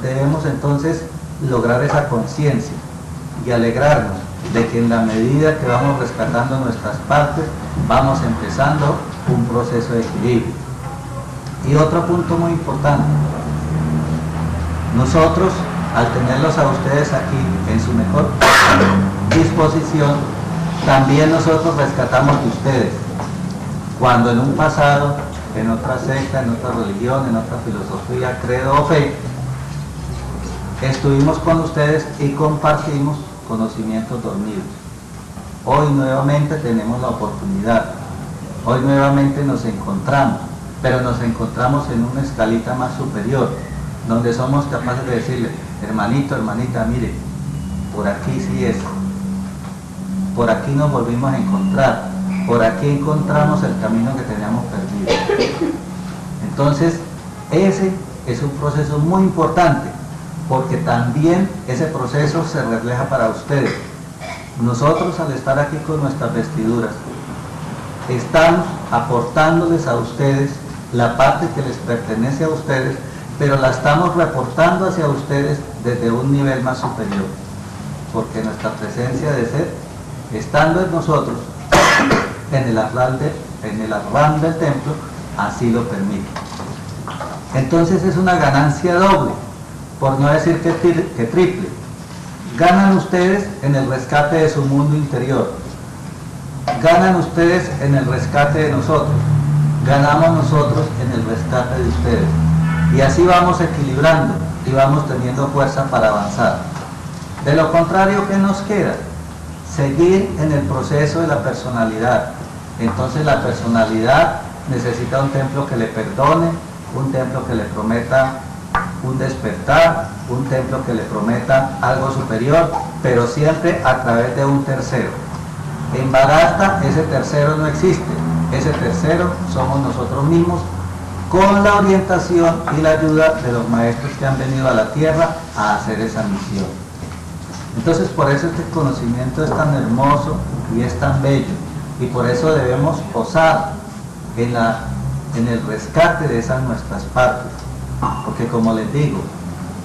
Debemos entonces lograr esa conciencia y alegrarnos de que en la medida que vamos rescatando nuestras partes, vamos empezando un proceso de equilibrio. Y otro punto muy importante, nosotros, al tenerlos a ustedes aquí en su mejor disposición, también nosotros rescatamos de ustedes. Cuando en un pasado, en otra secta, en otra religión, en otra filosofía, credo o fe, estuvimos con ustedes y compartimos conocimientos dormidos. Hoy nuevamente tenemos la oportunidad, hoy nuevamente nos encontramos, pero nos encontramos en una escalita más superior, donde somos capaces de decirle, hermanito, hermanita, mire, por aquí sí es, por aquí nos volvimos a encontrar, por aquí encontramos el camino que teníamos perdido. Entonces, ese es un proceso muy importante, porque también ese proceso se refleja para ustedes. Nosotros, al estar aquí con nuestras vestiduras, estamos aportándoles a ustedes la parte que les pertenece a ustedes, pero la estamos reportando hacia ustedes desde un nivel más superior, porque nuestra presencia de ser, estando en nosotros, en el arrabal del templo, así lo permite. Entonces es una ganancia doble, por no decir que triple. Ganan ustedes en el rescate de su mundo interior, ganan ustedes en el rescate de nosotros, ganamos nosotros en el rescate de ustedes, y así vamos equilibrando y vamos teniendo fuerza para avanzar. De lo contrario, ¿qué nos queda? Seguir en el proceso de la personalidad. Entonces la personalidad necesita un templo que le perdone, un templo que le prometa un despertar, un templo que le prometa algo superior, pero siempre a través de un tercero. En Varasta ese tercero no existe, ese tercero somos nosotros mismos, con la orientación y la ayuda de los maestros que han venido a la tierra a hacer esa misión. Entonces, por eso este conocimiento es tan hermoso y es tan bello, y por eso debemos posar en el rescate de esas nuestras partes, porque como les digo,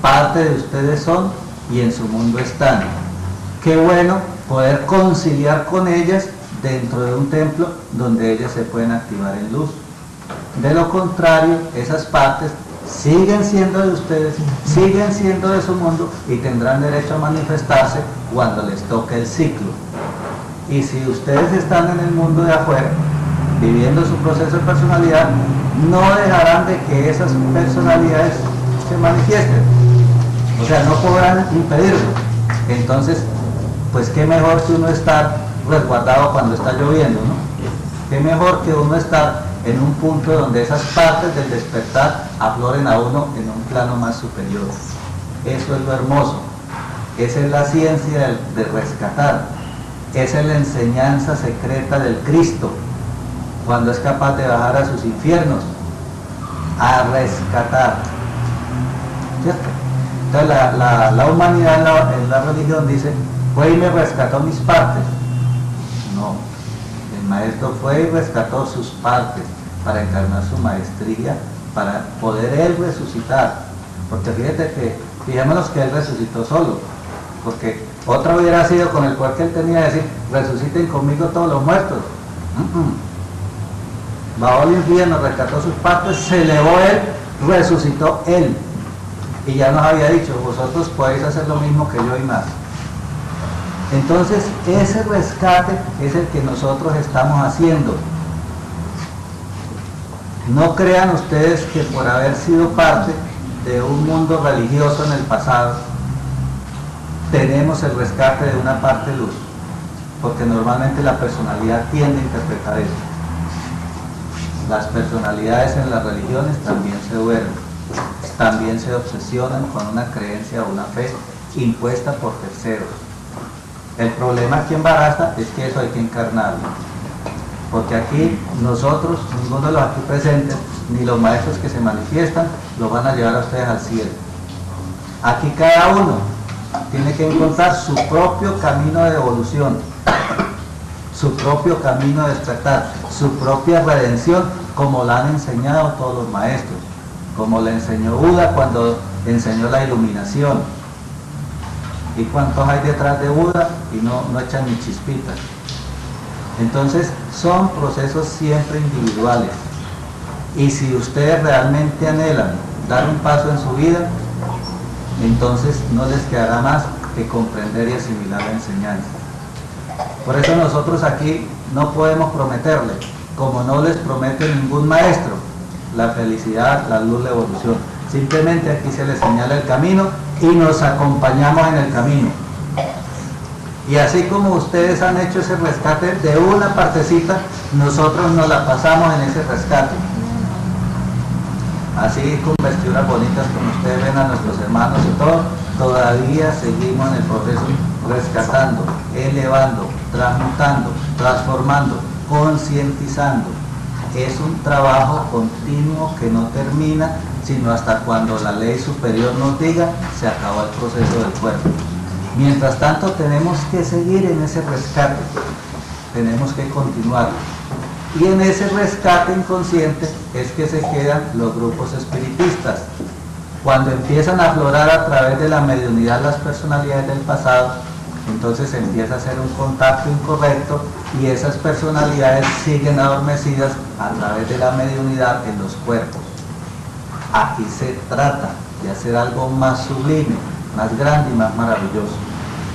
parte de ustedes son y en su mundo están. Qué bueno poder conciliar con ellas dentro de un templo donde ellas se pueden activar en luz. De lo contrario, esas partes siguen siendo de ustedes, siguen siendo de su mundo y tendrán derecho a manifestarse cuando les toque el ciclo. Y si ustedes están en el mundo de afuera, viviendo su proceso de personalidad, no dejarán de que esas personalidades se manifiesten. O sea, no podrán impedirlo. Entonces, pues qué mejor que uno estar resguardado cuando está lloviendo, ¿no? Qué mejor que uno estar en un punto donde esas partes del despertar afloren a uno en un plano más superior. Eso es lo hermoso. Esa es la ciencia de rescatar. Esa es la enseñanza secreta del Cristo, cuando es capaz de bajar a sus infiernos a rescatar. ¿Cierto? Entonces la humanidad en la religión dice, fue y me rescató mis partes. No, el maestro fue y rescató sus partes para encarnar su maestría, para poder él resucitar. Porque fijémonos que él resucitó solo, porque otra hubiera sido con el cual que él tenía que decir, resuciten conmigo todos los muertos. Bajó al infierno, rescató sus partes, se elevó él, resucitó él, y ya nos había dicho, vosotros podéis hacer lo mismo que yo y más. Entonces ese rescate es el que nosotros estamos haciendo. No crean ustedes que por haber sido parte de un mundo religioso en el pasado tenemos el rescate de una parte luz, porque normalmente la personalidad tiende a interpretar eso. Las personalidades en las religiones también se duermen, también se obsesionan con una creencia o una fe impuesta por terceros. El problema aquí en Varasta es que eso hay que encarnarlo, porque aquí nosotros, ninguno de los aquí presentes, ni los maestros que se manifiestan, los van a llevar a ustedes al cielo. Aquí cada uno tiene que encontrar su propio camino de evolución, su propio camino de despertar, su propia redención, como la han enseñado todos los maestros, como le enseñó Buda cuando enseñó la iluminación. ¿Y cuántos hay detrás de Buda? Y no echan ni chispitas. Entonces son procesos siempre individuales. Y si ustedes realmente anhelan dar un paso en su vida, entonces no les quedará más que comprender y asimilar la enseñanza. Por eso nosotros aquí no podemos prometerle, como no les promete ningún maestro, la felicidad, la luz, la evolución. Simplemente aquí se les señala el camino y nos acompañamos en el camino. Y así como ustedes han hecho ese rescate de una partecita, nosotros nos la pasamos en ese rescate. Así con vestiduras bonitas como ustedes ven a nuestros hermanos y todo, todavía seguimos en el proceso rescatando, elevando, transmutando, transformando, concientizando. Es un trabajo continuo que no termina, sino hasta cuando la ley superior nos diga se acabó el proceso del cuerpo. Mientras tanto tenemos que seguir en ese rescate, tenemos que continuar. Y en ese rescate inconsciente es que se quedan los grupos espiritistas. Cuando empiezan a aflorar a través de la mediunidad las personalidades del pasado, entonces empieza a hacer un contacto incorrecto y esas personalidades siguen adormecidas a través de la mediunidad en los cuerpos. Aquí se trata de hacer algo más sublime, más grande y más maravilloso,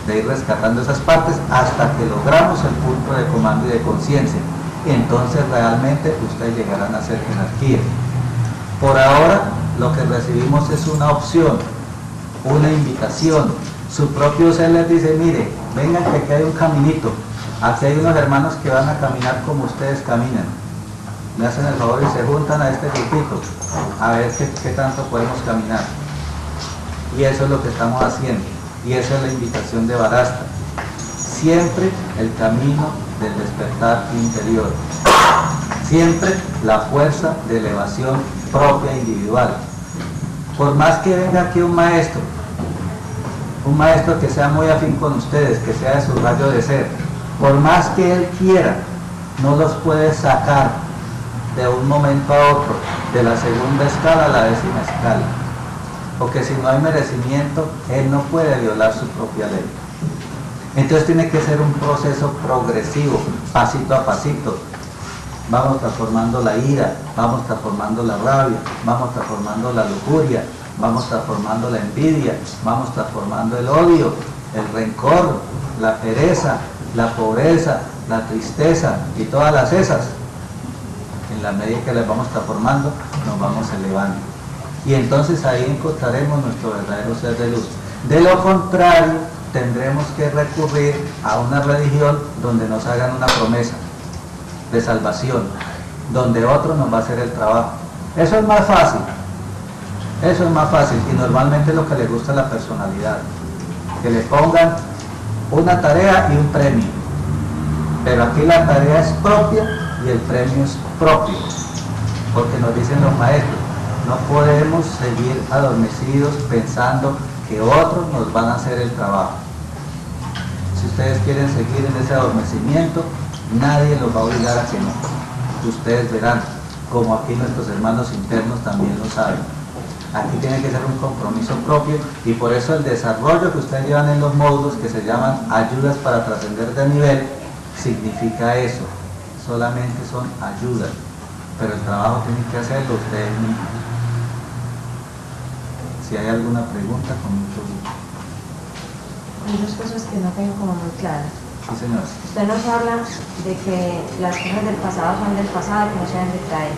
de ir rescatando esas partes hasta que logramos el punto de comando y de conciencia. Entonces realmente ustedes llegarán a ser jerarquía. Por ahora lo que recibimos es una opción, una invitación. Su propio ser les dice, mire, vengan que aquí hay un caminito, aquí hay unos hermanos que van a caminar como ustedes caminan. Me hacen el favor y se juntan a este grupito, a ver qué tanto podemos caminar. Y eso es lo que estamos haciendo, y esa es la invitación de Varasta. Siempre el camino del despertar interior, siempre la fuerza de elevación propia individual. Por más que venga aquí un maestro que sea muy afín con ustedes, que sea de su rayo de ser, por más que él quiera, no los puede sacar de un momento a otro, de la segunda escala a la 10ª escala, porque si no hay merecimiento, él no puede violar su propia ley. Entonces tiene que ser un proceso progresivo, pasito a pasito. Vamos transformando la ira, vamos transformando la rabia, vamos transformando la lujuria, vamos transformando la envidia, vamos transformando el odio, el rencor, la pereza, la pobreza, la tristeza y todas las esas. En la medida que las vamos transformando, nos vamos elevando. Y entonces ahí encontraremos nuestro verdadero ser de luz. De lo contrario, tendremos que recurrir a una religión donde nos hagan una promesa de salvación, donde otro nos va a hacer el trabajo. Eso es más fácil, y normalmente lo que le gusta a la personalidad, que le pongan una tarea y un premio, pero aquí la tarea es propia y el premio es propio, porque nos dicen los maestros, no podemos seguir adormecidos pensando que otros nos van a hacer el trabajo. Si ustedes quieren seguir en ese adormecimiento, nadie los va a obligar a que no. Ustedes verán, como aquí nuestros hermanos internos también lo saben. Aquí tiene que ser un compromiso propio, y por eso el desarrollo que ustedes llevan en los módulos, que se llaman ayudas para trascender de nivel, significa eso. Solamente son ayudas, pero el trabajo tienen que hacerlo ustedes mismos. Si hay alguna pregunta, con mucho gusto. Hay dos cosas que no tengo como muy claras. Sí, señor. Usted nos habla de que las cosas del pasado son del pasado, que no se deben de traer.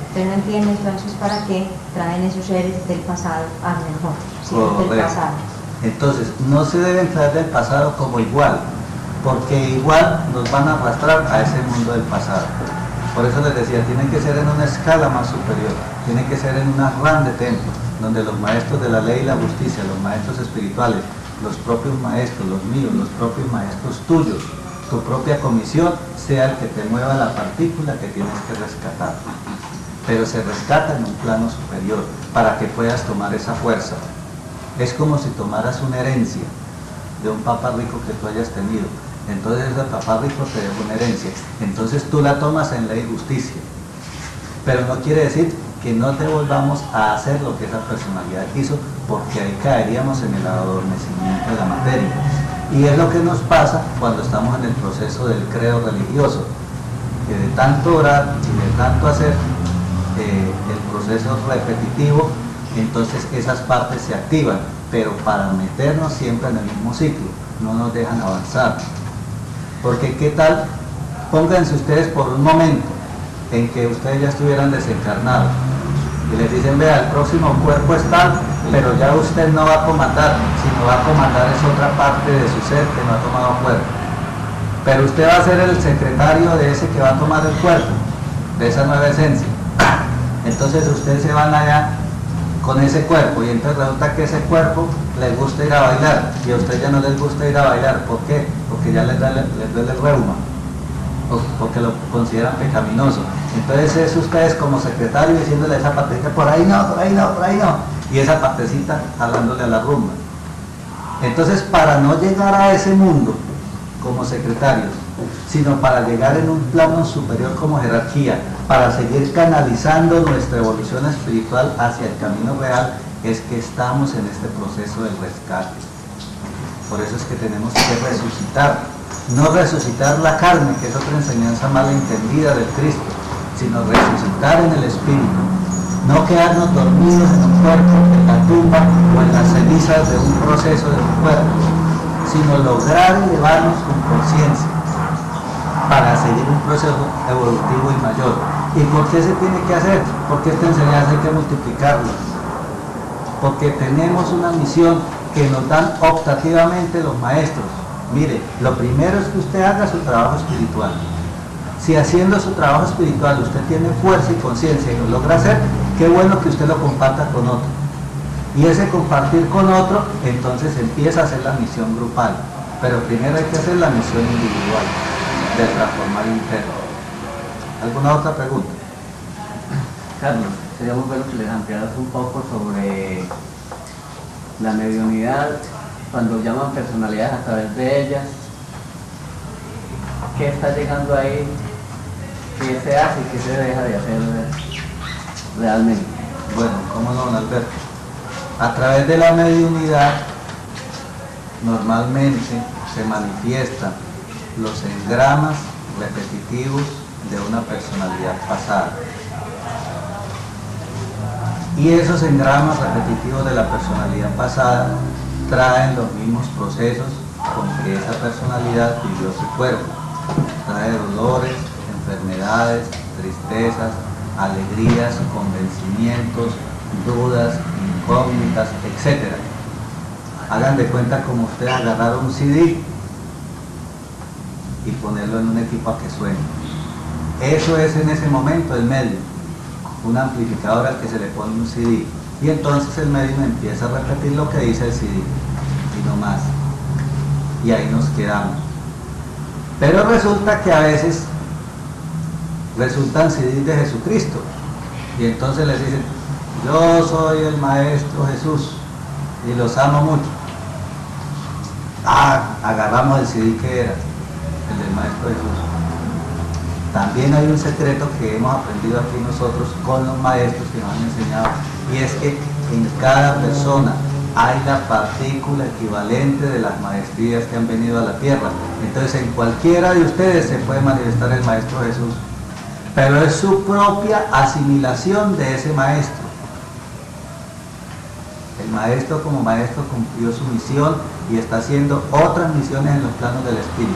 Usted no entiende entonces para qué traen esos seres del pasado al mejor, si es del pasado. Entonces, no se deben traer del pasado como igual, porque igual nos van a arrastrar a ese mundo del pasado. Por eso les decía, tienen que ser en una escala más superior, tienen que ser en una ran de templo, donde los maestros de la ley y la justicia, los maestros espirituales, los propios maestros, los míos, los propios maestros tuyos, tu propia comisión, sea el que te mueva la partícula que tienes que rescatar. Pero se rescata en un plano superior, para que puedas tomar esa fuerza. Es como si tomaras una herencia de un papá rico que tú hayas tenido. Entonces ese papá rico te dejó una herencia. Entonces tú la tomas en ley y justicia. Pero no quiere decir que no te volvamos a hacer lo que esa personalidad hizo, porque ahí caeríamos en el adormecimiento de la materia. Y es lo que nos pasa cuando estamos en el proceso del credo religioso, que de tanto orar y de tanto hacer el proceso repetitivo, entonces esas partes se activan, pero para meternos siempre en el mismo ciclo, no nos dejan avanzar. Porque qué tal, pónganse ustedes por un momento en que ustedes ya estuvieran desencarnados y les dicen, vea, el próximo cuerpo es tal, pero ya usted no va a comandar, sino va a comandar es otra parte de su ser que no ha tomado cuerpo. Pero usted va a ser el secretario de ese que va a tomar el cuerpo, de esa nueva esencia. Entonces ustedes se van allá con ese cuerpo y entonces resulta que ese cuerpo les gusta ir a bailar y a ustedes ya no les gusta ir a bailar. ¿Por qué? Porque ya les duele el reuma, o porque lo consideran pecaminoso. Entonces es ustedes como secretario diciéndole a esa partecita, por ahí no, por ahí no, por ahí no, y esa partecita hablándole a la rumba. Entonces, para no llegar a ese mundo como secretarios, sino para llegar en un plano superior como jerarquía, para seguir canalizando nuestra evolución espiritual hacia el camino real, es que estamos en este proceso del rescate. Por eso es que tenemos que resucitar, no resucitar la carne, que es otra enseñanza mal entendida del Cristo, sino resucitar en el espíritu, no quedarnos dormidos en un cuerpo, en la tumba o en las cenizas de un proceso de un cuerpo, sino lograr elevarnos con conciencia para seguir un proceso evolutivo y mayor. ¿Y por qué se tiene que hacer? Porque esta enseñanza hay que multiplicarla, porque tenemos una misión que nos dan optativamente los maestros. Mire, lo primero es que usted haga su trabajo espiritual. Si haciendo su trabajo espiritual usted tiene fuerza y conciencia y lo logra hacer, qué bueno que usted lo comparta con otro. Y ese compartir con otro, entonces empieza a hacer la misión grupal. Pero primero hay que hacer la misión individual, de transformar interno. ¿Alguna otra pregunta? Carlos, sería muy bueno que les ampliaras un poco sobre la mediunidad, cuando llaman personalidades a través de ellas, ¿qué está llegando ahí? ¿Qué se hace y qué se deja de hacer realmente? Bueno, ¿cómo no, don Alberto? A través de la mediunidad, normalmente se manifiestan los engramas repetitivos de una personalidad pasada. Y esos engramas repetitivos de la personalidad pasada traen los mismos procesos con que esa personalidad vivió su cuerpo. Trae dolores, enfermedades, tristezas, alegrías, convencimientos, dudas, incógnitas, etc. Hagan de cuenta como ustedes agarraron un CD y ponerlo en un equipo a que suene. Eso es en ese momento el medio, un amplificador al que se le pone un CD, y entonces el medium empieza a repetir lo que dice el CD y no más, y ahí nos quedamos. Pero resulta que a veces resultan CDs de Jesucristo, y entonces les dicen, yo soy el Maestro Jesús y los amo mucho. Agarramos el CD que era el del Maestro Jesús. También hay un secreto que hemos aprendido aquí nosotros con los maestros que nos han enseñado, y es que en cada persona hay la partícula equivalente de las maestrías que han venido a la tierra. Entonces en cualquiera de ustedes se puede manifestar el Maestro Jesús, pero es su propia asimilación de ese maestro. El maestro como maestro cumplió su misión y está haciendo otras misiones en los planos del espíritu.